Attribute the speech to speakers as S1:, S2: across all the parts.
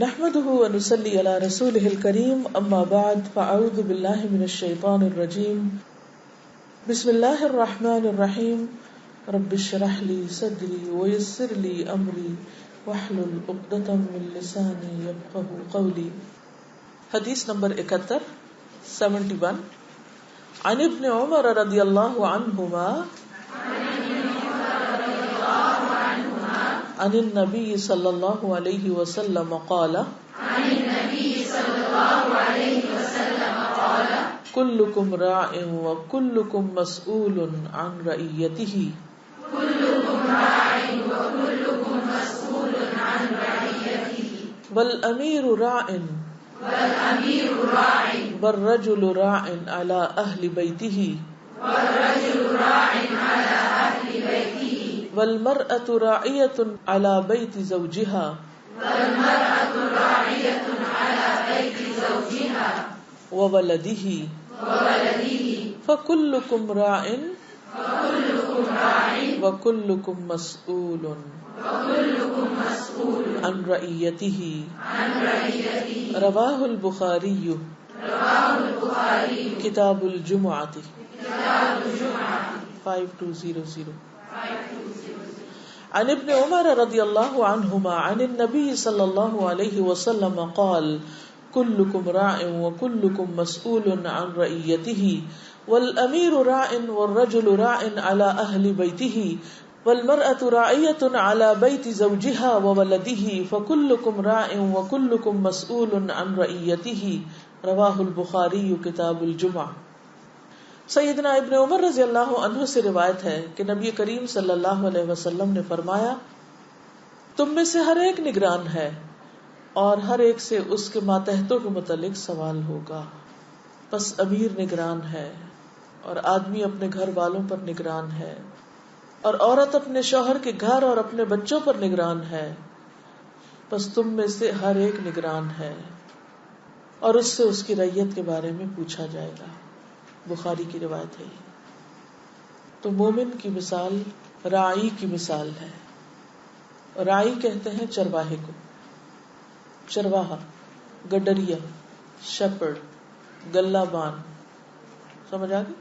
S1: نحمده ونصلي على رسوله الكريم اما بعد فاعوذ بالله من الشيطان الرجيم بسم الله الرحمن الرحيم رب اشرح لي صدري ويسر لي امري واحلل عقدة من لساني يفقهوا قولي. حدیث نمبر 71 عن ابن عمر رضی اللہ عنہما عن النبي صلى الله عليه وسلم قال كلكم راع وكلكم مسؤول عن رعيته والأمير راع والرجل راع على أهل بيته والمرأة راعية على بيت زوجها وولده فكلكم راع وكلكم مسؤول عن رعيته. رواه البخاري کتاب الجمعة 5200. عن ابن عمر رضی اللہ عنہما عن النبي صلی اللہ علیہ وسلم قال كلكم راع وكلكم مسؤول عن رعيته والأمير راع والرجل راع على أهل بيته والمرأة راعية على بيت زوجها وولده فكلكم راع وكلكم مسؤول عن رعيته. رواه البخاري کتاب الجمعة. سیدنا ابن عمر رضی اللہ عنہ سے روایت ہے کہ نبی کریم صلی اللہ علیہ وسلم نے فرمایا تم میں سے ہر ایک نگران ہے اور ہر ایک سے اس کے ماتحتوں کے متعلق سوال ہوگا. پس امیر نگران ہے اور آدمی اپنے گھر والوں پر نگران ہے اور عورت اپنے شوہر کے گھر اور اپنے بچوں پر نگران ہے. پس تم میں سے ہر ایک نگران ہے اور اس سے اس کی رعیت کے بارے میں پوچھا جائے گا. بخاری کی روایت ہے. تو مومن کی مثال راعی کی مثال ہے. راعی کہتے ہیں چرواہے کو. چرواہا، گڈریا، شیپرڈ، گلہ بان. سمجھ آ گئی؟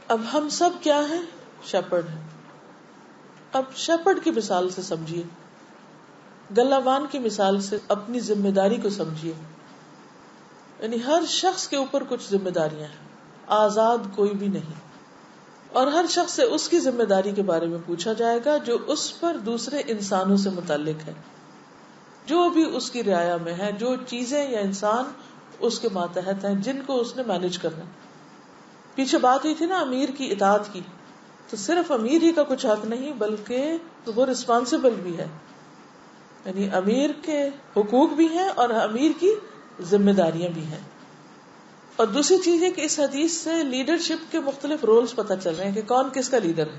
S1: اب ہم سب کیا ہیں؟ شیپرڈ ہیں. اب شیپرڈ کی مثال سے سمجھیے، گلہ بان کی مثال سے اپنی ذمہ داری کو سمجھیے. یعنی ہر شخص کے اوپر کچھ ذمہ داریاں ہیں، آزاد کوئی بھی نہیں، اور ہر شخص سے اس کی ذمہ داری کے بارے میں پوچھا جائے گا جو اس پر دوسرے انسانوں سے متعلق ہے، جو بھی اس کی رعایا میں ہے، جو چیزیں یا انسان اس کے ماتحت ہیں جن کو اس نے مینج کرنا. پیچھے بات ہوئی تھی نا امیر کی اطاعت کی، تو صرف امیر ہی کا کچھ حق نہیں بلکہ وہ رسپانسبل بھی ہے. یعنی امیر کے حقوق بھی ہیں اور امیر کی ذمہ داریاں بھی ہیں. اور دوسری چیز ہے کہ اس حدیث سے لیڈرشپ کے مختلف رولز پتہ چل رہے ہیں کہ کون کس کا لیڈر ہے.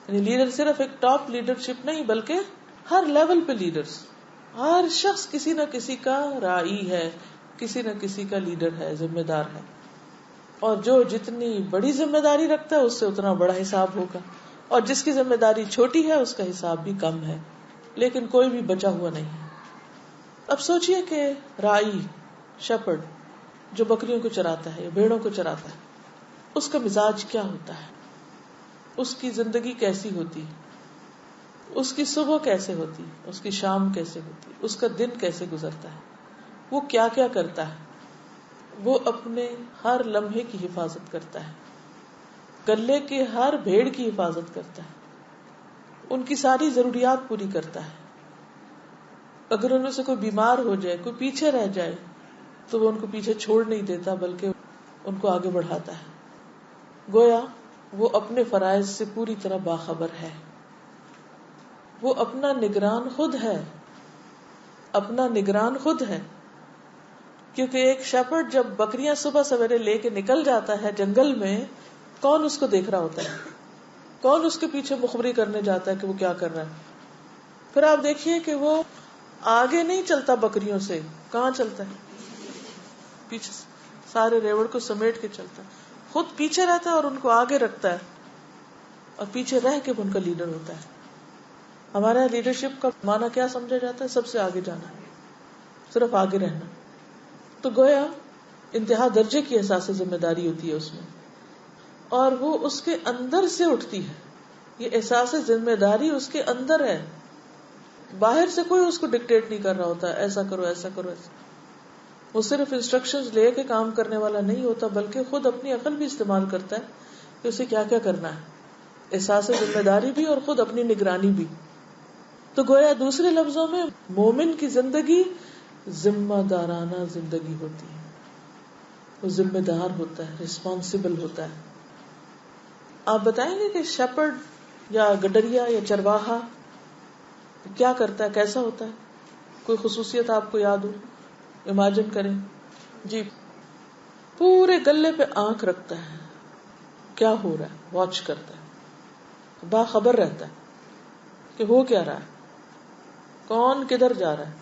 S1: یعنی لیڈر صرف ایک ٹاپ لیڈرشپ نہیں بلکہ ہر لیول پہ لیڈرز، ہر شخص کسی نہ کسی کا راعی ہے، کسی نہ کسی کا لیڈر ہے، ذمہ دار ہے. اور جو جتنی بڑی ذمہ داری رکھتا ہے اس سے اتنا بڑا حساب ہوگا، اور جس کی ذمہ داری چھوٹی ہے اس کا حساب بھی کم ہے. لیکن کوئی بھی بچا ہوا نہیں ہے. اب سوچئے کہ راعی، شیپرڈ جو بکریوں کو چراتا ہے یا بھیڑوں کو چراتا ہے، اس کا مزاج کیا ہوتا ہے، اس کی زندگی کیسی ہوتی، اس کی صبح کیسے ہوتی، اس کی شام کیسے ہوتی، اس کا دن کیسے گزرتا ہے، وہ کیا کیا کرتا ہے. وہ اپنے ہر لمحے کی حفاظت کرتا ہے، گلے کے ہر بھیڑ کی حفاظت کرتا ہے، ان کی ساری ضروریات پوری کرتا ہے. اگر ان میں سے کوئی بیمار ہو جائے، کوئی پیچھے رہ جائے تو وہ ان کو پیچھے چھوڑ نہیں دیتا بلکہ ان کو آگے بڑھاتا ہے. گویا وہ اپنے فرائض سے پوری طرح باخبر ہے. وہ اپنا نگران خود ہے، اپنا نگران خود ہے. کیونکہ ایک شیپرڈ جب بکریاں صبح سویرے لے کے نکل جاتا ہے جنگل میں، کون اس کو دیکھ رہا ہوتا ہے؟ کون اس کے پیچھے مخبری کرنے جاتا ہے کہ وہ کیا کر رہا ہے؟ پھر آپ دیکھیے کہ وہ آگے نہیں چلتا بکریوں سے، کہاں چلتا ہے؟ پیچھے سارے ریوڑ کو سمیٹ کے چلتا ہے، خود پیچھے رہتا ہے اور ان کو آگے رکھتا ہے، اور پیچھے رہ کے ان کا لیڈر ہوتا ہے. ہمارا لیڈرشپ کا معنی کیا سمجھا جاتا ہے؟ سب سے آگے جانا، صرف آگے رہنا. تو گویا انتہا درجے کی احساس ذمہ داری ہوتی ہے اس میں، اور وہ اس کے اندر سے اٹھتی ہے. یہ احساس ذمہ داری اس کے اندر ہے، باہر سے کوئی اس کو ڈکٹیٹ نہیں کر رہا ہوتا ایسا کرو ایسا کرو ایسا. وہ صرف انسٹرکشنز لے کے کام کرنے والا نہیں ہوتا، بلکہ خود اپنی عقل بھی استعمال کرتا ہے کہ اسے کیا کیا کرنا ہے، احساس ذمہ داری بھی اور خود اپنی نگرانی بھی. تو گویا دوسرے لفظوں میں مومن کی زندگی ذمہ دارانہ زندگی ہوتی ہے، وہ ذمہ دار ہوتا ہے، رسپانسبل ہوتا ہے. آپ بتائیں گے کہ شیپرڈ یا گڈریا یا چرواہا کیا کرتا ہے، کیسا ہوتا ہے؟ کوئی خصوصیت آپ کو یاد ہو؟ امیجن کریں. جی، پورے گلے پہ آنکھ رکھتا ہے، کیا ہو رہا ہے واچ کرتا ہے، باخبر رہتا ہے کہ ہو کیا رہا ہے، کون کدھر جا رہا ہے.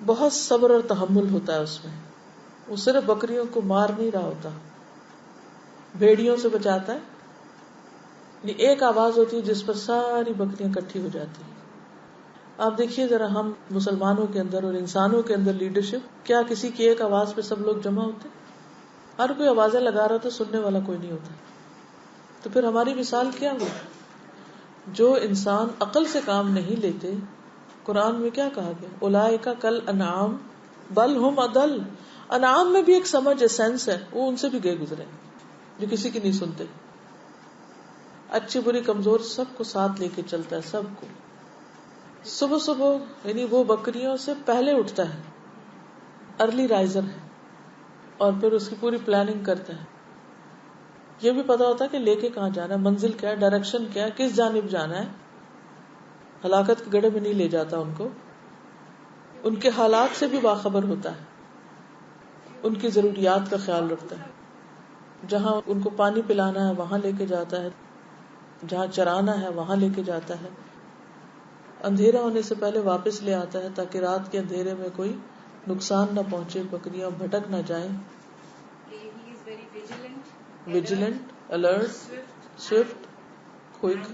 S1: بہت صبر اور تحمل ہوتا ہے اس میں. وہ صرف بکریوں کو مار نہیں رہا ہوتا، بھیڑیوں سے بچاتا ہے. یہ ایک آواز ہوتی ہے جس پر ساری بکریاں اکٹھی ہو جاتی ہیں. آپ دیکھیے ذرا، ہم مسلمانوں کے اندر اور انسانوں کے اندر لیڈرشپ، کیا کسی کی ایک آواز پہ سب لوگ جمع ہوتے؟ ہر کوئی آوازیں لگا رہا تو سننے والا کوئی نہیں ہوتا. تو پھر ہماری مثال کیا ہو؟ جو انسان عقل سے کام نہیں لیتے، قرآن میں کیا کہا گیا؟ اولئک کل انعام بل ہم اضل. انعام میں بھی ایک سمجھ سینس ہے، وہ ان سے بھی گئے گزرے جو کسی کی نہیں سنتے. اچھی بری کمزور سب کو ساتھ لے کے چلتا ہے، سب کو. صبح صبح یعنی وہ بکریوں سے پہلے اٹھتا ہے، ارلی رائزر ہے، اور پھر اس کی پوری پلاننگ کرتا ہے. یہ بھی پتا ہوتا ہے کہ لے کے کہاں جانا ہے، منزل کیا ہے، ڈائریکشن کیا ہے، کس جانب جانا ہے. ہلاکت کے گڑھے میں نہیں لے جاتا ان کو. ان کے حالات سے بھی باخبر ہوتا ہے، ان کی ضروریات کا خیال رکھتا ہے. جہاں ان کو پانی پلانا ہے وہاں لے کے جاتا ہے، جہاں چرانا ہے وہاں لے کے جاتا ہے. اندھیرا ہونے سے پہلے واپس لے آتا ہے تاکہ رات کے اندھیرے میں کوئی نقصان نہ پہنچے، بکریاں بھٹک نہ جائیں. Vigilant, alert, Swift, quick.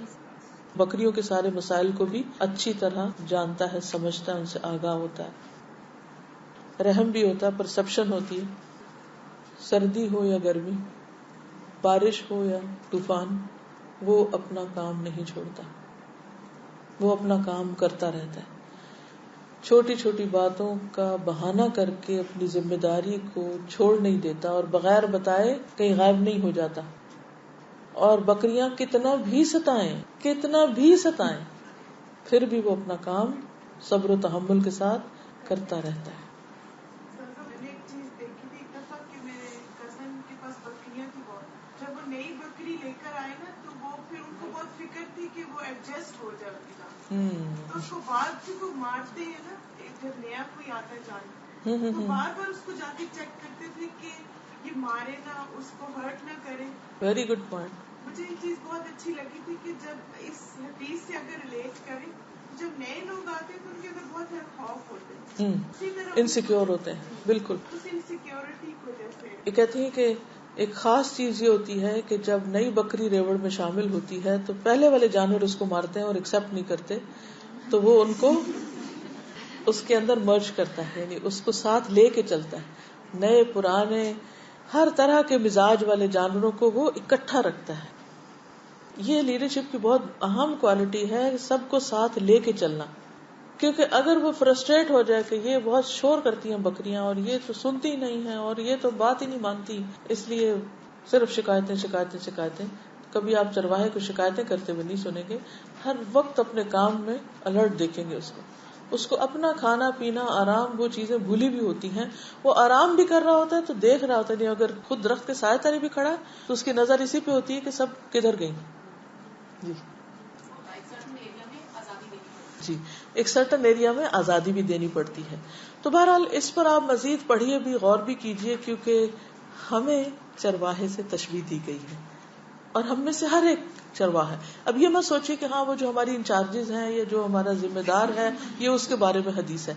S1: بکریوں کے سارے مسائل کو بھی اچھی طرح جانتا ہے، سمجھتا ہے، ان سے آگاہ ہوتا ہے. رحم بھی ہوتا ہے، پرسپشن ہوتی ہے. سردی ہو یا گرمی، بارش ہو یا طوفان، وہ اپنا کام نہیں چھوڑتا، وہ اپنا کام کرتا رہتا ہے. چھوٹی چھوٹی باتوں کا بہانہ کر کے اپنی ذمہ داری کو چھوڑ نہیں دیتا، اور بغیر بتائے کہیں غائب نہیں ہو جاتا. اور بکریاں کتنا بھی ستائیں پھر بھی وہ اپنا کام صبر و تحمل کے ساتھ کرتا رہتا ہے.
S2: میں نے ایک چیز دیکھی تھی ایک دفعہ کہ میرے کزن کے پاس بکریاں تھی بہت. جب وہ نئی بکری لے کر آئے نا تو وہ پھر ان کو بہت فکر تھی کہ وہ ایڈجسٹ ہو جائے اس کا. تو اس کو بعد سے وہ مارتے ہیں نا، جب نیا کوئی آتا ہے جانور تو بار بار اس کو جا کے چیک کرتے تھے کہ یہ مارے نہ، اس کو ہرٹ نہ کرے.
S1: Very good point.
S2: مجھے یہ چیز بہت اچھی لگی تھی کہ جب اس حدیث سے اگر ریلیٹ کریں، جب نئے لوگ آتے ہیں تو ان کے اندر بہت زیادہ خوف ہوتے ہیں،
S1: انسیکیور ہوتے ہیں. بالکل.
S2: اس انسیکیورٹی کو جیسے
S1: یہ کہتی ہیں کہ ایک خاص چیز یہ ہوتی ہے کہ جب نئی بکری ریوڑ میں شامل ہوتی ہے تو پہلے والے جانور اس کو مارتے ہیں اور ایکسپٹ نہیں کرتے، تو وہ ان کو اس کے اندر مرج کرتا ہے، یعنی اس کو ساتھ لے کے چلتا ہے. نئے پرانے ہر طرح کے مزاج والے جانوروں کو وہ اکٹھا رکھتا ہے. یہ لیڈرشپ کی بہت اہم کوالٹی ہے، سب کو ساتھ لے کے چلنا. کیونکہ اگر وہ فرسٹریٹ ہو جائے کہ یہ بہت شور کرتی ہیں بکریاں اور یہ تو سنتی نہیں ہے اور یہ تو بات ہی نہیں مانتی، اس لیے صرف شکایتیں شکایتیں شکایتیں. کبھی آپ چرواہے کو شکایتیں کرتے ہوئے نہیں سنیں گے، ہر وقت اپنے کام میں الرٹ دیکھیں گے. اس کو اپنا کھانا پینا آرام وہ چیزیں بھولی بھی ہوتی ہیں، وہ آرام بھی کر رہا ہوتا ہے تو دیکھ رہا ہوتا ہے. نہیں اگر خود درخت کے سائے تلے بھی کھڑا تو اس کی نظر اسی پہ ہوتی ہے کہ سب کدھر گئی. جی ایک سرٹن ایریا میں آزادی بھی دینی پڑتی ہے. تو بہرحال اس پر آپ مزید پڑھیے بھی، غور بھی کیجیے، کیونکہ ہمیں چرواہے سے تشبیہ دی گئی ہے اور ہم میں سے ہر ایک چرواہا ہے. اب یہ مت سوچیے کہ ہاں وہ جو ہماری انچارجز ہیں یا جو ہمارا ذمہ دار ہے یہ اس کے بارے میں حدیث ہے.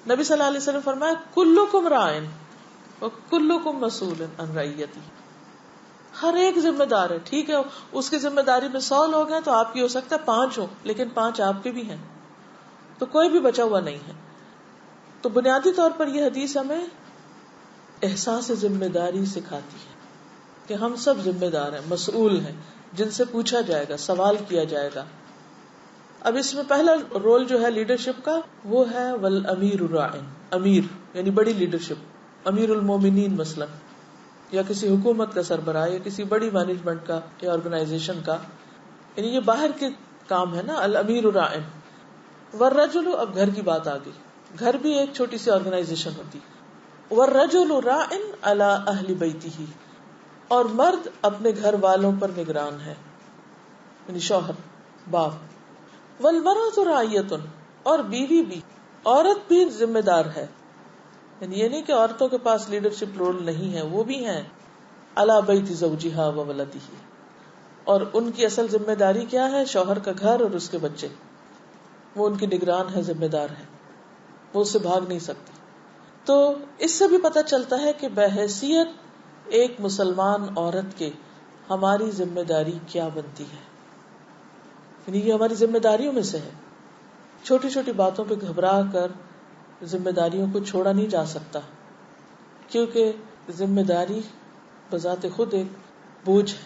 S1: نبی صلی اللہ علیہ وسلم فرمایا کلکم راعٍ وکلکم مسئول عن رعیتہ. ہر ایک ذمہ دار ہے. ٹھیک ہے اس کی ذمہ داری میں 100 لوگ ہیں تو آپ کی ہو سکتا ہے 5 ہوں، لیکن 5 آپ کے بھی ہیں، تو کوئی بھی بچا ہوا نہیں ہے. تو بنیادی طور پر یہ حدیث ہمیں احساس ذمہ داری سکھاتی ہے کہ ہم سب ذمہ دار ہیں، مسئول ہیں، جن سے پوچھا جائے گا، سوال کیا جائے گا. اب اس میں پہلا رول جو ہے لیڈرشپ کا وہ ہے والامیر راعٍ. امیر یعنی بڑی لیڈرشپ، امیر المومنین مثلا، یا کسی حکومت کا سربراہ یا کسی بڑی مینجمنٹ کا یا آرگنائزیشن کا، یعنی یہ باہر کے کام ہے نا. الامیر راعٍ. والرجل، اب گھر کی بات آ گئی، گھر بھی ایک چھوٹی سی آرگنائزیشن ہوتی. والرجل راعٍ علی اہل بیتہ، اور مرد اپنے گھر والوں پر نگران ہے، یعنی شوہر، باپ. والمرأة راعیۃ، اور بیوی بھی، عورت بھی ذمہ دار ہے. یعنی یہ نہیں کہ عورتوں کے پاس لیڈرشپ رول نہیں ہے، وہ بھی ہیں. علی بیت زوجہا وولدہ، اور ان کی اصل ذمہ داری کیا ہے؟ شوہر کا گھر اور اس کے بچے. وہ ان کی نگران ہے، ذمہ دار ہے، وہ اس سے بھاگ نہیں سکتی. تو اس سے بھی پتہ چلتا ہے کہ بحیثیت ایک مسلمان عورت کے ہماری ذمہ داری کیا بنتی ہے. یعنی یہ ہماری ذمہ داریوں میں سے ہے. چھوٹی چھوٹی باتوں پہ گھبرا کر ذمہ داریوں کو چھوڑا نہیں جا سکتا، کیونکہ ذمہ داری بذات خود ایک بوجھ ہے،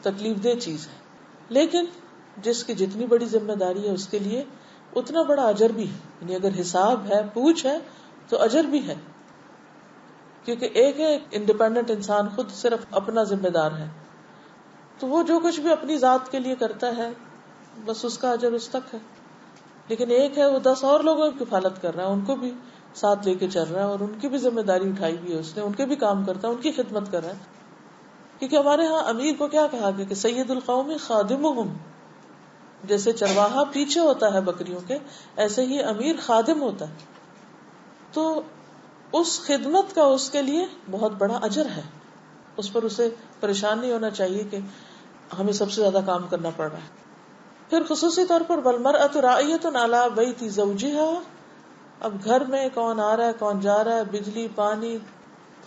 S1: تکلیف دہ چیز ہے. لیکن جس کی جتنی بڑی ذمہ داری ہے اس کے لیے اتنا بڑا اجر بھی ہے. یعنی اگر حساب ہے، پوچھ ہے، تو اجر بھی ہے. کیونکہ ایک ہے انڈیپینڈنٹ انسان خود صرف اپنا ذمہ دار ہے، تو وہ جو کچھ بھی اپنی ذات کے لیے کرتا ہے بس اس کا اجر اس تک ہے. لیکن ایک ہے وہ 10 اور لوگوں کی کفالت کر رہا ہے، ان کو بھی ساتھ لے کے چل رہا ہے، اور ان کی بھی ذمہ داری اٹھائی ہوئی ہے اس نے، ان کے بھی کام کرتا ہے، ان کی خدمت کر رہا ہے. کیونکہ ہمارے ہاں امیر کو کیا کہا گیا کہ سید القوم خادمہم. جیسے چرواہا پیچھے ہوتا ہے بکریوں کے، ایسے ہی امیر خادم ہوتا ہے. تو اس خدمت کا اس کے لیے بہت بڑا اجر ہے. اس پر اسے پریشان نہیں ہونا چاہیے کہ ہمیں سب سے زیادہ کام کرنا پڑ رہا ہے. پھر خصوصی طور پر والمرأة راعیۃ علی بیت زوجہا. اب گھر میں کون آ رہا ہے، کون جا رہا ہے، بجلی، پانی،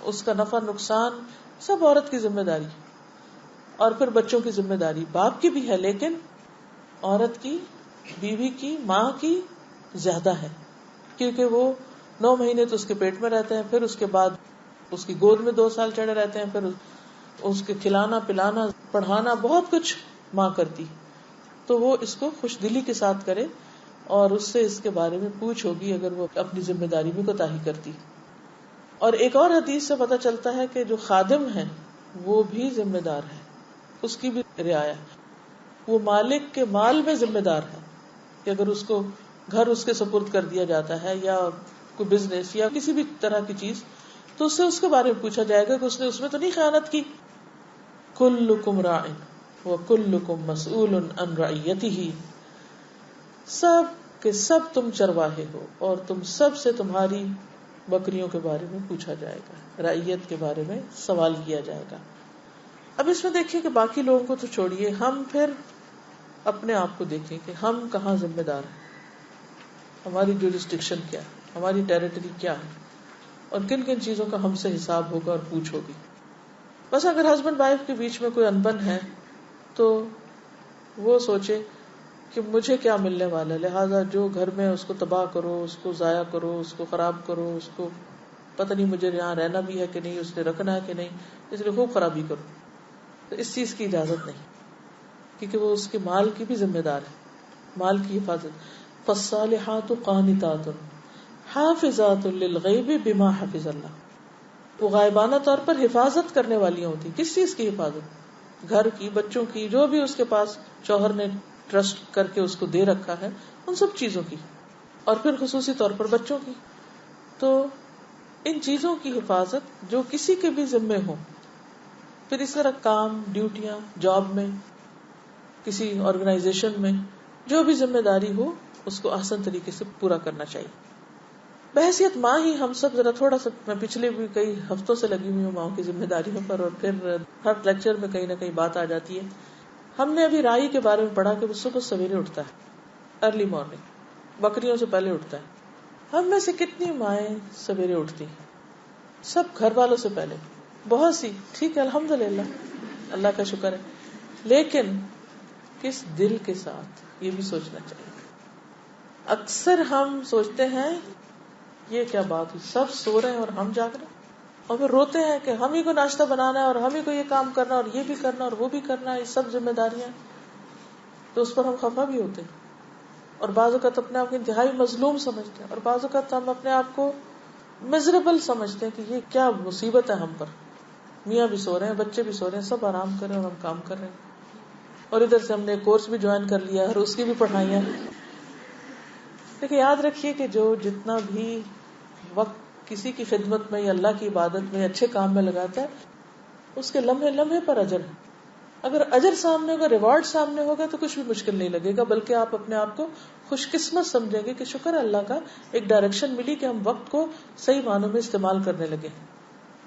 S1: اس کا نفع نقصان سب عورت کی ذمہ داری. اور پھر بچوں کی ذمہ داری باپ کی بھی ہے، لیکن عورت کی، بیوی کی، ماں کی زیادہ ہے. کیونکہ وہ 9 مہینے تو اس کے پیٹ میں رہتے ہیں، پھر اس کے بعد اس کی گود میں 2 سال چڑھے رہتے ہیں، پھر اس کے کھلانا پلانا پڑھانا بہت کچھ ماں کرتی. تو وہ اس کو خوش دلی کے ساتھ کرے اور اس سے اس کے بارے میں پوچھ ہوگی اگر وہ اپنی ذمہ داری میں کوتاہی کرتی. اور ایک اور حدیث سے پتہ چلتا ہے کہ جو خادم ہے وہ بھی ذمہ دار ہے، اس کی بھی رعایا. وہ مالک کے مال میں ذمہ دار ہے کہ اگر اس کو گھر اس کے سپرد کر دیا جاتا ہے یا کوئی بزنس یا کسی بھی طرح کی چیز، تو اس سے اس کے بارے میں پوچھا جائے گا کہ اس نے اس میں تو نہیں خیانت کی. کلکم راع وکلکم مسئول عن رعیتہ. سب کے سب تم چرواہے ہو اور تم سب سے تمہاری بکریوں کے بارے میں پوچھا جائے گا، رعیت کے بارے میں سوال کیا جائے گا. اب اس میں دیکھیں کہ باقی لوگوں کو تو چھوڑیے، ہم پھر اپنے آپ کو دیکھیں کہ ہم کہاں ذمہ دار ہیں، ہماری جورسڈکشن کیا ہے، ہماری ٹیریٹری کیا ہے، اور کن کن چیزوں کا ہم سے حساب ہوگا اور پوچھ ہوگی. بس اگر ہسبینڈ وائف کے بیچ میں کوئی انبن ہے تو وہ سوچے کہ مجھے کیا ملنے والا ہے، لہٰذا جو گھر میں اس کو تباہ کرو، اس کو ضائع کرو، اس کو خراب کرو، اس کو پتہ نہیں مجھے یہاں رہنا بھی ہے کہ نہیں، اس نے رکھنا ہے کہ نہیں، اس لیے خوب خرابی کرو. تو اس چیز کی اجازت نہیں، کیونکہ وہ اس کے مال کی بھی ذمہ دار ہے، مال کی حفاظت. فالصالحات قانتات حافظات للغیب بما حفظ اللہ. وہ غائبانہ طور پر حفاظت کرنے والی ہوتی. کس چیز کی حفاظت؟ گھر کی، بچوں کی، جو بھی اس کے پاس شوہر نے ٹرسٹ کر کے اس کو دے رکھا ہے، ان سب چیزوں کی، اور پھر خصوصی طور پر بچوں کی. تو ان چیزوں کی حفاظت جو کسی کے بھی ذمے ہو. پھر اس طرح کام، ڈیوٹیاں، جاب میں، کسی آرگنائزیشن میں جو بھی ذمہ داری ہو اس کو احسن طریقے سے پورا کرنا چاہیے. بحیثیت ماں ہی ہم سب ذرا تھوڑا سا، میں پچھلے بھی کئی ہفتوں سے لگی ہوئی ہوں ماں کی ذمہ داریوں پر، اور پھر ہر لیکچر میں کہیں نہ کہیں بات آ جاتی ہے. ہم نے ابھی رائی کے بارے میں پڑھا کہ وہ صبح سویرے اٹھتا ہے، ارلی مارننگ، بکریوں سے پہلے اٹھتا ہے. ہم میں سے کتنی مائیں سویرے اٹھتی ہیں؟ سب گھر والوں سے پہلے، بہت سی، ٹھیک ہے الحمدللہ. اللہ کا شکر ہے. لیکن کس دل کے ساتھ، یہ بھی سوچنا چاہیے. اکثر ہم سوچتے ہیں یہ کیا بات ہوئی، سب سو رہے ہیں اور ہم جاگ رہے ہیں، اور پھر روتے ہیں کہ ہم ہی کو ناشتہ بنانا ہے اور ہم ہی کو یہ کام کرنا اور یہ بھی کرنا اور وہ بھی کرنا ہے، یہ سب ذمہ داریاں. تو اس پر ہم خفا بھی ہوتے ہیں، اور بعض اوقات اپنے آپ کو انتہائی مظلوم سمجھتے ہیں، اور بعض اوقات ہم اپنے آپ کو میزریبل سمجھتے ہیں کہ یہ کیا مصیبت ہے ہم پر. میاں بھی سو رہے ہیں، بچے بھی سو رہے ہیں، سب آرام کر رہے ہیں اور ہم کام کر رہے ہیں. اور ادھر سے ہم نے کورس بھی جوائن کر لیا ہے اور اس کی بھی پڑھائیاں. لیکن یاد رکھیے کہ جو جتنا بھی وقت کسی کی خدمت میں یا اللہ کی عبادت میں اچھے کام میں لگاتا ہے، اس کے لمحے لمحے پر اجر ہے. اگر اجر سامنے ہوگا، ریوارڈ سامنے ہوگا، تو کچھ بھی مشکل نہیں لگے گا، بلکہ آپ اپنے آپ کو خوش قسمت سمجھیں گے کہ شکر ہے اللہ کا، ایک ڈائریکشن ملی کہ ہم وقت کو صحیح معنوں میں استعمال کرنے لگے.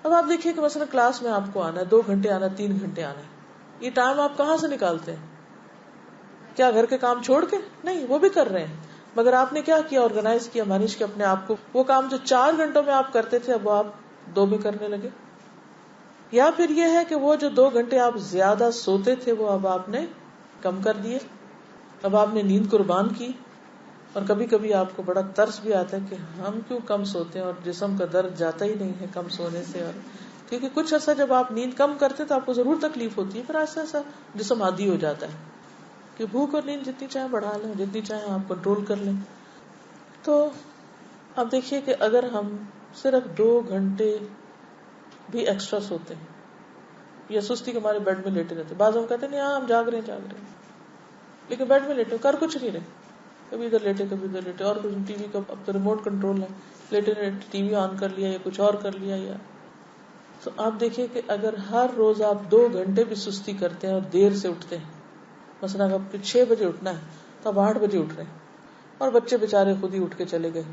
S1: اب آپ دیکھیے کہ مثلا کلاس میں آپ کو آنا ہے، 2 گھنٹے آنا ہے، 3 گھنٹے آنا ہے، یہ ٹائم آپ کہاں سے نکالتے ہیں؟ کیا گھر کے کام چھوڑ کے؟ نہیں، وہ بھی کر رہے ہیں، مگر آپ نے کیا کیا، آرگنائز کیا، مینج کیا اپنے آپ کو. وہ کام جو 4 گھنٹوں میں آپ کرتے تھے، اب وہ آپ 2 میں کرنے لگے. یا پھر یہ ہے کہ وہ جو 2 گھنٹے آپ زیادہ سوتے تھے، وہ اب آپ نے کم کر دیے، اب آپ نے نیند قربان کی. اور کبھی کبھی آپ کو بڑا ترس بھی آتا ہے کہ ہم کیوں کم سوتے ہیں، اور جسم کا درد جاتا ہی نہیں ہے کم سونے سے. اور کیونکہ کچھ عرصہ جب آپ نیند کم کرتے تو آپ کو ضرور تکلیف ہوتی ہے، پھر آہستہ آہستہ جسم عادی ہو جاتا ہے کہ بھوک اور نیند جتنی چاہیں بڑھا لیں، جتنی چاہیں آپ کنٹرول کر لیں. تو اب دیکھیے کہ اگر ہم صرف 2 گھنٹے بھی ایکسٹرا سوتے ہیں یا سستی کے ہمارے بیڈ میں لیٹے رہتے، بعض ہم کہتے ہیں ہاں ہم جاگ رہے ہیں، لیکن بیڈ میں لیٹے کر کچھ نہیں رہے، کبھی ادھر لیٹے کبھی ادھر لیٹے، اور کچھ ٹی وی کا اب تو ریموٹ کنٹرول ہے، لیٹے ٹی وی آن کر لیا یا کچھ اور کر لیا. یا تو آپ دیکھیے کہ اگر ہر روز آپ 2 گھنٹے بھی سستی کرتے ہیں اور دیر سے اٹھتے ہیں، مثلا اگر آپ کو 6 بجے اٹھنا ہے تو آپ 8 بجے اٹھ رہے ہیں، اور بچے بےچارے خود ہی اٹھ کے چلے گئے،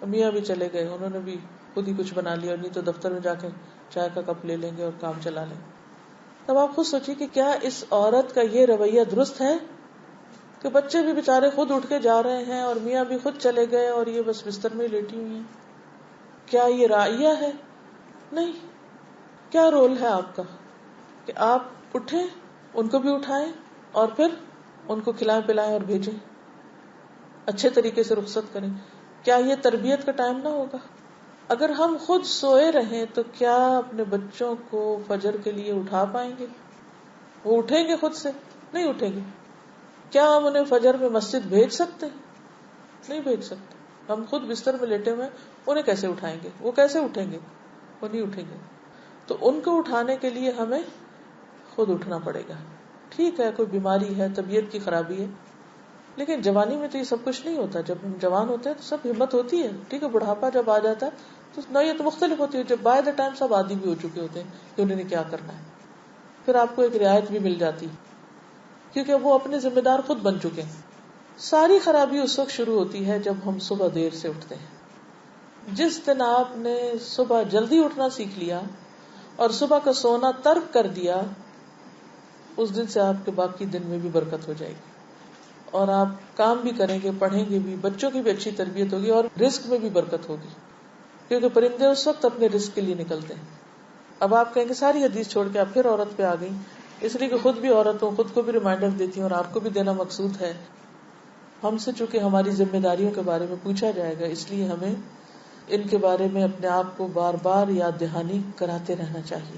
S1: میاں بھی چلے گئے، انہوں نے بھی خود ہی کچھ بنا لیا، اور نہیں تو دفتر میں جا کے چائے کا کپ لے لیں گے اور کام چلا لیں. تب آپ خود سوچیے کہ کیا اس عورت کا یہ رویہ درست ہے کہ بچے بھی بےچارے خود اٹھ کے جا رہے ہیں اور میاں بھی خود چلے گئے اور یہ بس بستر میں لیٹی ہوئی ہیں؟ کیا یہ رعیہ ہے؟ نہیں. کیا رول ہے آپ کا کہ آپ اٹھیں، ان کو بھی اٹھائیں، اور پھر ان کو کھلائیں پلائیں اور بھیجیں، اچھے طریقے سے رخصت کریں. کیا یہ تربیت کا ٹائم نہ ہوگا؟ اگر ہم خود سوئے رہیں تو کیا اپنے بچوں کو فجر کے لیے اٹھا پائیں گے؟ وہ اٹھیں گے خود سے؟ نہیں اٹھیں گے. کیا ہم انہیں فجر میں مسجد بھیج سکتے؟ نہیں بھیج سکتے. ہم خود بستر میں لیٹے ہوئے انہیں کیسے اٹھائیں گے؟ وہ کیسے اٹھیں گے؟ وہ نہیں اٹھیں گے. تو ان کو اٹھانے کے لیے ہمیں خود اٹھنا پڑے گا. ٹھیک ہے کوئی بیماری ہے، طبیعت کی خرابی ہے، لیکن جوانی میں تو یہ سب کچھ نہیں ہوتا. جب ہم جوان ہوتے ہیں تو سب ہمت ہوتی ہے، ٹھیک ہے. بڑھاپا جب آ جاتا ہے تو نوعیت مختلف ہوتی ہے، جب بائی دا ٹائم سب عادی بھی ہو چکے ہوتے ہیں کہ انہوں نے کیا کرنا ہے. پھر آپ کو ایک رعایت بھی مل جاتی کیونکہ وہ اپنے ذمہ دار خود بن چکے ہیں. ساری خرابی اس وقت شروع ہوتی ہے جب ہم صبح دیر سے اٹھتے ہیں. جس دن آپ نے صبح جلدی اٹھنا سیکھ لیا اور صبح کا سونا ترک کر دیا، اس دن سے آپ کے باقی دن میں بھی برکت ہو جائے گی، اور آپ کام بھی کریں گے، پڑھیں گے بھی، بچوں کی بھی اچھی تربیت ہوگی، اور رزق میں بھی برکت ہوگی. کیونکہ پرندے اس وقت اپنے رزق کے لیے نکلتے ہیں. اب آپ کہیں گے ساری حدیث چھوڑ کے آپ پھر عورت پہ آ گئی. اس لیے کہ خود بھی عورت ہوں، خود کو بھی ریمائنڈر دیتی ہوں اور آپ کو بھی دینا مقصود ہے. ہم سے چونکہ ہماری ذمہ داریوں کے بارے میں پوچھا جائے گا، اس لیے ہمیں ان کے بارے میں اپنے آپ کو بار بار یاد دہانی کراتے رہنا چاہیے.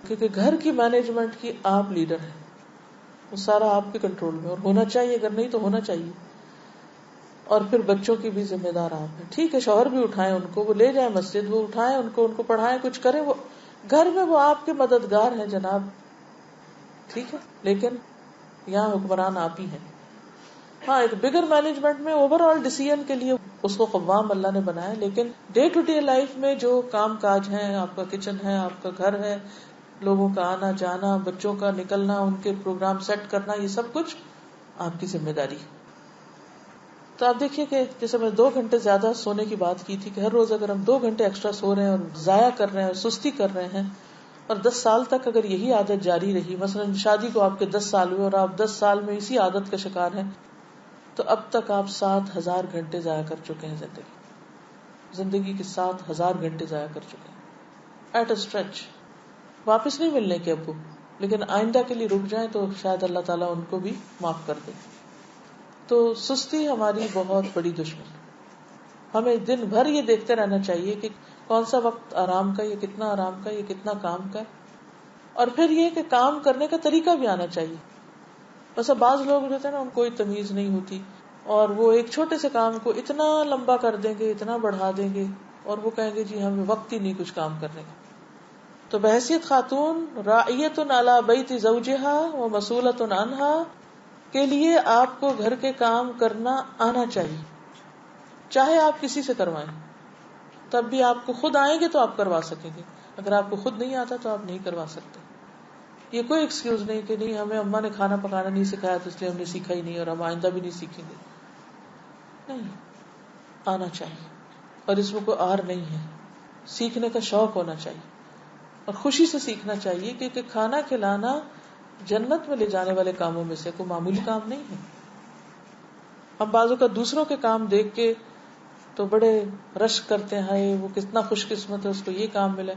S1: کیونکہ گھر کی مینجمنٹ کی آپ لیڈر ہیں، وہ سارا آپ کے کنٹرول میں، اور ہونا چاہیے، اگر نہیں تو ہونا چاہیے. اور پھر بچوں کی بھی ذمہ دار آپ ہیں. ٹھیک ہے شوہر بھی اٹھائیں ان کو، وہ لے جائیں مسجد، وہ اٹھائیں ان کو پڑھائیں، کچھ کریں، وہ گھر میں وہ آپ کے مددگار ہیں جناب، ٹھیک ہے. لیکن یہاں حکمران آپ ہی ہیں. ہاں ایک بگر مینجمنٹ میں اوور آل ڈیسیژن کے لیے اس کو قوام اللہ نے بنایا، لیکن ڈے ٹو ڈے لائف میں جو کام کاج ہیں، آپ کا کچن ہے، آپ کا گھر ہے، لوگوں کا آنا جانا، بچوں کا نکلنا، ان کے پروگرام سیٹ کرنا، یہ سب کچھ آپ کی ذمہ داری. تو آپ دیکھیے کہ جیسے میں 2 گھنٹے زیادہ سونے کی بات کی تھی کہ ہر روز اگر ہم 2 گھنٹے ایکسٹرا سو رہے ہیں اور ضائع کر رہے ہیں اور سستی کر رہے ہیں، اور 10 سال تک اگر یہی عادت جاری رہی، مثلا شادی کو آپ کے 10 سال ہوئے اور آپ 10 سال میں اسی عادت کا شکار ہیں، تو اب تک آپ 7,000 گھنٹے ضائع کر چکے ہیں. زندگی کے 7,000 گھنٹے ضائع کر چکے ہیں ایٹ اے اسٹریچ. واپس نہیں ملنے کے ابو. لیکن آئندہ کے لیے رک جائیں تو شاید اللہ تعالیٰ ان کو بھی معاف کر دے. تو سستی ہماری بہت بڑی دشمن. ہمیں دن بھر یہ دیکھتے رہنا چاہیے کہ کون سا وقت آرام کا، یہ کتنا آرام کا، یہ کتنا کام کا. اور پھر یہ کہ کام کرنے کا طریقہ بھی آنا چاہیے. بس اب بعض لوگ ہوتے ہیں نا، ان کو کوئی تمیز نہیں ہوتی اور وہ ایک چھوٹے سے کام کو اتنا لمبا کر دیں گے، اتنا بڑھا دیں گے، اور وہ کہیں گے جی ہمیں وقت ہی نہیں کچھ کام کرنے کا. تو بحیثیت خاتون راعیۃ علی بیت زوجہا و مسئولۃ عنہا کے لیے آپ کو گھر کے کام کرنا آنا چاہیے، چاہے آپ کسی سے کروائیں. تب بھی آپ کو خود آئیں گے تو آپ کروا سکیں گے، اگر آپ کو خود نہیں آتا تو آپ نہیں کروا سکتے. یہ کوئی ایکسکیوز نہیں کہ نہیں ہمیں اماں نے کھانا پکانا نہیں سکھایا تو اس لیے ہم نے سیکھا ہی نہیں اور ہم آئندہ بھی نہیں سیکھیں گے. نہیں، آنا چاہیے. اور اس میں کوئی آر نہیں ہے. سیکھنے کا شوق ہونا چاہیے اور خوشی سے سیکھنا چاہیے، کیونکہ کھانا کھلانا جنت میں لے جانے والے کاموں میں سے کوئی معمولی کام نہیں ہے. ہم بازو کا دوسروں کے کام دیکھ کے تو بڑے رشک کرتے ہیں، وہ کتنا خوش قسمت ہے اس کو یہ کام ملا،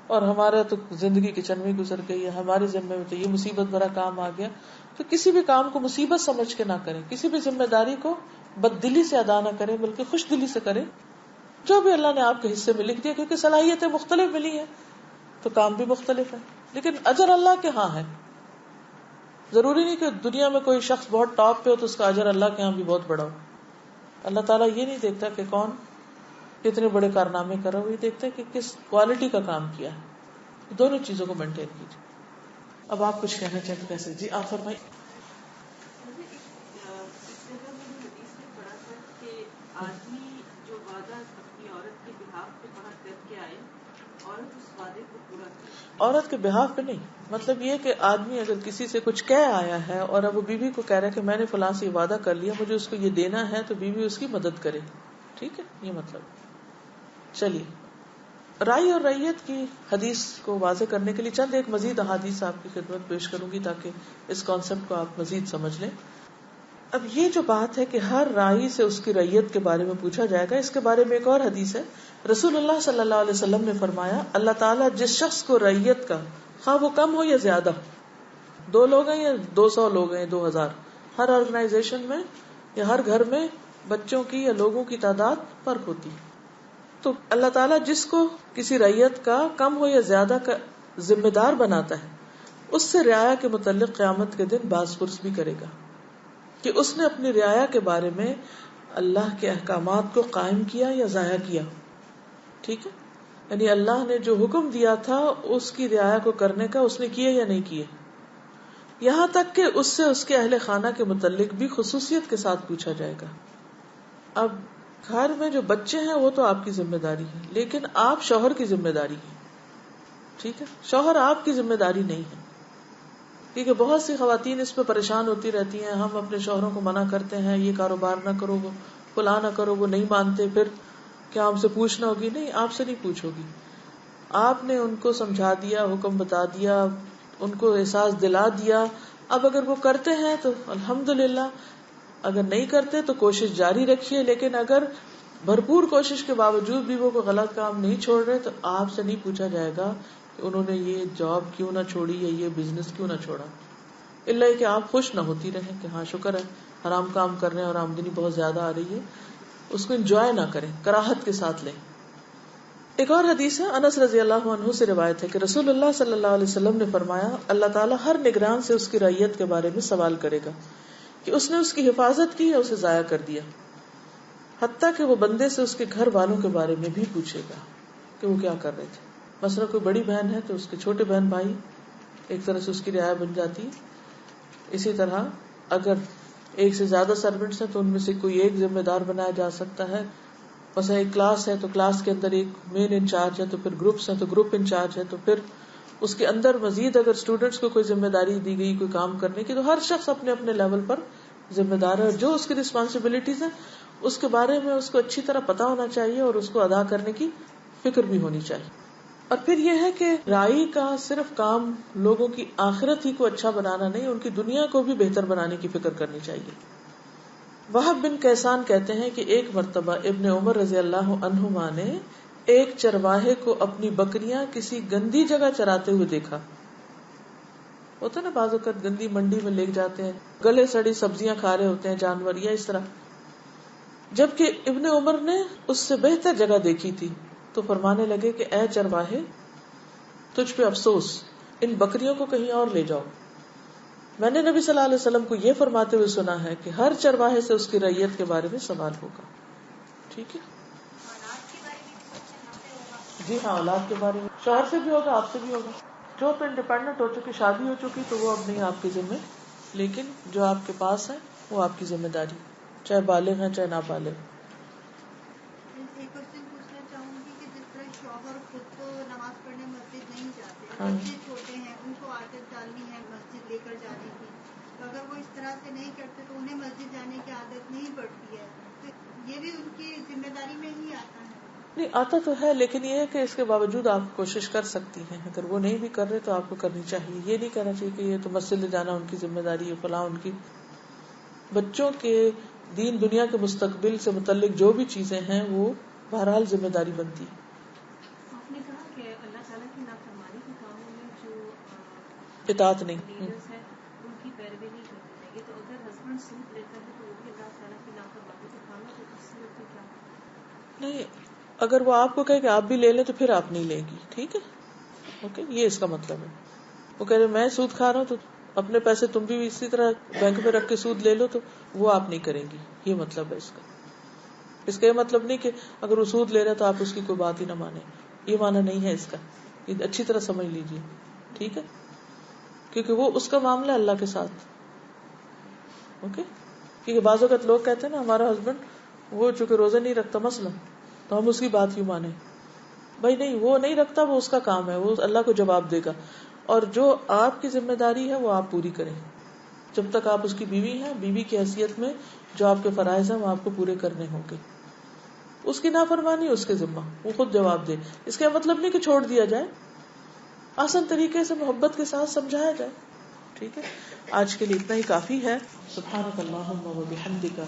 S1: اور ہمارا تو زندگی کچن میں گزر گئی ہے، ہمارے ذمے میں تو یہ مصیبت بھرا کام آ گیا. تو کسی بھی کام کو مصیبت سمجھ کے نہ کریں، کسی بھی ذمہ داری کو بددلی سے ادا نہ کریں بلکہ خوش دلی سے کریں. جو بھی اللہ نے آپ کے حصے میں لکھ دیا، کیونکہ صلاحیتیں مختلف ملی ہیں تو کام بھی مختلف ہے، لیکن اجر اللہ کے ہاں ہے. ضروری نہیں کہ دنیا میں کوئی شخص بہت ٹاپ پہ ہو تو اس کا اجر اللہ کے ہاں بھی بہت بڑا ہو. اللہ تعالیٰ یہ نہیں دیکھتا کہ کون کتنے بڑے کارنامے کر رہا ہو، یہ دیکھتا ہے کہ کس کوالٹی کا کام کیا ہے. دونوں چیزوں کو مینٹین کیجیے. اب آپ کچھ کہنا چاہتے ہیں کیسے؟ جی آپ فرمائیں.
S3: آدمی جو وعدہ اپنی عورت کے بہاف پہ وہاں کر کے آئے، عورت اس وعدے کو پورا کرے.
S1: عورت کے بہاف پہ نہیں، مطلب یہ کہ آدمی اگر کسی سے کچھ کہہ آیا ہے اور اب وہ بیوی کو کہہ رہا ہے کہ میں نے فلاں سے وعدہ کر لیا، مجھے اس کو یہ دینا ہے، تو بیوی اس کی مدد کرے. ٹھیک ہے، یہ مطلب. چلیے، رائی اور رعیت کی حدیث کو واضح کرنے کے لیے چند ایک مزید احادیث آپ کی خدمت پیش کروں گی تاکہ اس کانسیپٹ کو آپ مزید سمجھ لیں. اب یہ جو بات ہے کہ ہر رائی سے اس کی رعیت کے بارے میں پوچھا جائے گا، اس کے بارے میں ایک اور حدیث ہے. رسول اللہ صلی اللہ علیہ وسلم نے فرمایا، اللہ تعالیٰ جس شخص کو رعیت کا، خواہ وہ کم ہو یا زیادہ، 2 لوگ ہیں یا 200 لوگ ہیں، 2000، ہر آرگنائزیشن میں یا ہر گھر میں بچوں کی یا لوگوں کی تعداد فرق ہوتی ہے، تو اللہ تعالیٰ جس کو کسی رعیت کا کم ہو یا زیادہ کا ذمہ دار بناتا ہے، اس سے رعایا کے متعلق قیامت کے دن باز پرس بھی کرے گا کہ اس نے اپنی رعایا کے بارے میں اللہ کے احکامات کو قائم کیا یا ضائع کیا. ٹھیک ہے، یعنی اللہ نے جو حکم دیا تھا اس کی رعایا کو کرنے کا اس نے کیا یا نہیں کیا. یہاں تک کہ اس سے اس کے اہل خانہ کے متعلق بھی خصوصیت کے ساتھ پوچھا جائے گا. اب گھر میں جو بچے ہیں وہ تو آپ کی ذمہ داری ہے، لیکن آپ شوہر کی ذمہ داری ہے. ٹھیک ہے، شوہر آپ کی ذمہ داری نہیں ہے، کیونکہ بہت سی خواتین اس پہ پریشان ہوتی رہتی ہیں. ہم اپنے شوہروں کو منع کرتے ہیں، یہ کاروبار نہ کرو، وہ فلاں نہ کرو، وہ نہیں مانتے، پھر کیا ہم سے پوچھنا ہوگی؟ نہیں، آپ سے نہیں پوچھ ہوگی. آپ نے ان کو سمجھا دیا، حکم بتا دیا، ان کو احساس دلا دیا. اب اگر وہ کرتے ہیں تو الحمدللہ، اگر نہیں کرتے تو کوشش جاری رکھیے. لیکن اگر بھرپور کوشش کے باوجود بھی وہ کوئی غلط کام نہیں چھوڑ رہے تو آپ سے نہیں پوچھا جائے گا کہ انہوں نے یہ جاب کیوں نہ چھوڑی یا یہ بزنس کیوں نہ چھوڑا، الا کہ آپ خوش نہ ہوتی رہیں کہ ہاں شکر ہے حرام کام کر رہے ہیں اور آمدنی بہت زیادہ آ رہی ہے. اس کو انجوائے نہ کریں، کراہت کے ساتھ لیں. ایک اور حدیث ہے، انس رضی اللہ عنہ سے روایت ہے کہ رسول اللہ صلی اللہ علیہ وسلم نے فرمایا، اللہ تعالیٰ ہر نگران سے اس کی رعیت کے بارے میں سوال کرے گا کہ اس نے اس کی حفاظت کی یا اسے ضائع کر دیا، حتیٰ کہ وہ بندے سے اس کے گھر والوں کے بارے میں بھی پوچھے گا کہ وہ کیا کر رہے تھے. مثلا کوئی بڑی بہن ہے تو اس کے چھوٹے بہن بھائی ایک طرح سے اس کی رعایا بن جاتی ہے. اسی طرح اگر ایک سے زیادہ سروینٹس ہیں تو ان میں سے کوئی ایک ذمہ دار بنایا جا سکتا ہے. مثلا ایک کلاس ہے تو کلاس کے اندر ایک مین انچارج ہے، تو پھر گروپس ہیں تو گروپ انچارج ہے، تو پھر اس کے اندر مزید اگر اسٹوڈینٹس کو کوئی ذمہ داری دی گئی کوئی کام کرنے کی، تو ہر شخص اپنے اپنے لیول پر ذمہ دار ہے، اور جو اس کی رسپانسبلٹیز ہیں اس کے بارے میں اس کو اچھی طرح پتا ہونا چاہیے اور اس کو ادا کرنے کی فکر بھی ہونی چاہیے. اور پھر یہ ہے کہ رائی کا صرف کام لوگوں کی آخرت ہی کو اچھا بنانا نہیں، ان کی دنیا کو بھی بہتر بنانے کی فکر کرنی چاہیے. وہب بن کیسان کہتے ہیں کہ ایک مرتبہ ابن عمر رضی اللہ عنہما نے ایک چرواہے کو اپنی بکریاں کسی گندی جگہ چراتے ہوئے دیکھا. ہوتا ہے نا بعض اوقات گندی منڈی میں لے جاتے ہیں, گلے سڑی سبزیاں کھا رہے ہوتے ہیں جانور یا اس طرح, جبکہ ابن عمر نے اس سے بہتر جگہ دیکھی تھی تو فرمانے لگے کہ اے چرواہے تجھ پہ افسوس, ان بکریوں کو کہیں اور لے جاؤ. میں نے نبی صلی اللہ علیہ وسلم کو یہ فرماتے ہوئے سنا ہے کہ ہر چرواہے سے اس کی رعیت کے بارے میں سوال ہوگا. ٹھیک ہے, جی ہاں, اولاد کے بارے میں شوہر سے بھی ہوگا, آپ سے بھی ہوگا. جو تو انڈیپینڈنٹ ہو چکی, شادی ہو چکی, تو وہ اب نہیں آپ کی ذمہ, لیکن جو آپ کے پاس ہے وہ آپ کی ذمہ داری, چاہے بالغ ہیں چاہے نابالغ.
S4: ایک کوشچن پوچھنا چاہوں گی کہ جس طرح شوہر خود تو نماز پڑھنے مسجد نہیں جاتے, بچے چھوٹے ہیں, ان کو عادت ڈالنی ہے مسجد لے کر جانے کی, تو اگر وہ اس طرح سے نہیں کرتے تو انہیں مسجد جانے کی عادت نہیں پڑتی ہے, تو یہ بھی ان کی ذمہ داری میں ہی آتا ہے.
S1: نہیں آتا تو ہے, لیکن یہ ہے کہ اس کے باوجود آپ کوشش کر سکتی ہیں. اگر وہ نہیں بھی کر رہے تو آپ کو کرنی چاہیے. یہ نہیں کرنا چاہیے کہ یہ تو مسجد لے جانا ان کی ذمہ داری ہے, فلاں ان کی. بچوں کے دین دنیا کے مستقبل سے متعلق جو بھی چیزیں ہیں وہ بہرحال ذمہ داری بنتی ہے.
S3: آپ نے کہا کہ اللہ تعالیٰ کی نافرمانی کے کاموں میں جو
S1: اطاعت نہیں,
S3: لیڈرز ہیں ان کی پیروی نہیں کرنی چاہیے. تو اگر ہسبینڈ سود لیتا ہے تو وہ بھی اللہ تعالیٰ کی نافرمانی کے کام ہے, تو اس صورت میں کیا؟
S1: نہیں, اگر وہ آپ کو کہے کہ آپ بھی لے لیں تو پھر آپ نہیں لیں گی. ٹھیک ہے, اوکے, یہ اس کا مطلب ہے. وہ کہہ رہے میں سود کھا رہا ہوں تو اپنے پیسے تم بھی اسی طرح بینک میں رکھ کے سود لے لو, تو وہ آپ نہیں کریں گی, یہ مطلب ہے اس کا. اس کا یہ مطلب نہیں کہ اگر وہ سود لے رہا ہے تو آپ اس کی کوئی بات ہی نہ مانیں, یہ معنی نہیں ہے اس کا. یہ اچھی طرح سمجھ لیجیے, ٹھیک ہے, کیونکہ وہ اس کا معاملہ اللہ کے ساتھ. اوکے, کیونکہ بعض اوقات لوگ کہتے ہیں نا ہمارا ہسبینڈ وہ چونکہ روزے نہیں رکھتا مثلا, تو ہم اس کی بات کیوں مانیں. بھائی نہیں, وہ نہیں رکھتا, وہ اس کا کام ہے, وہ اللہ کو جواب دے گا. اور جو آپ کی ذمہ داری ہے وہ آپ پوری کریں. جب تک آپ اس کی بیوی ہیں, بیوی کی حیثیت میں جو آپ کے فرائض ہیں وہ آپ کو پورے کرنے ہوں گے. اس کی نافرمانی اس کے ذمہ, وہ خود جواب دے. اس کا مطلب نہیں کہ چھوڑ دیا جائے, آسان طریقے سے محبت کے ساتھ سمجھایا جائے. ٹھیک ہے, آج کے لیے اتنا ہی کافی ہے. سبحانک اللہم و بحمدک,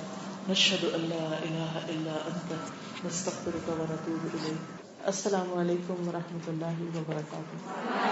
S1: نشہد ان لا الہ الا انت, نستغفرک و نتوب الیک. السلام علیکم و رحمۃ اللہ وبرکاتہ.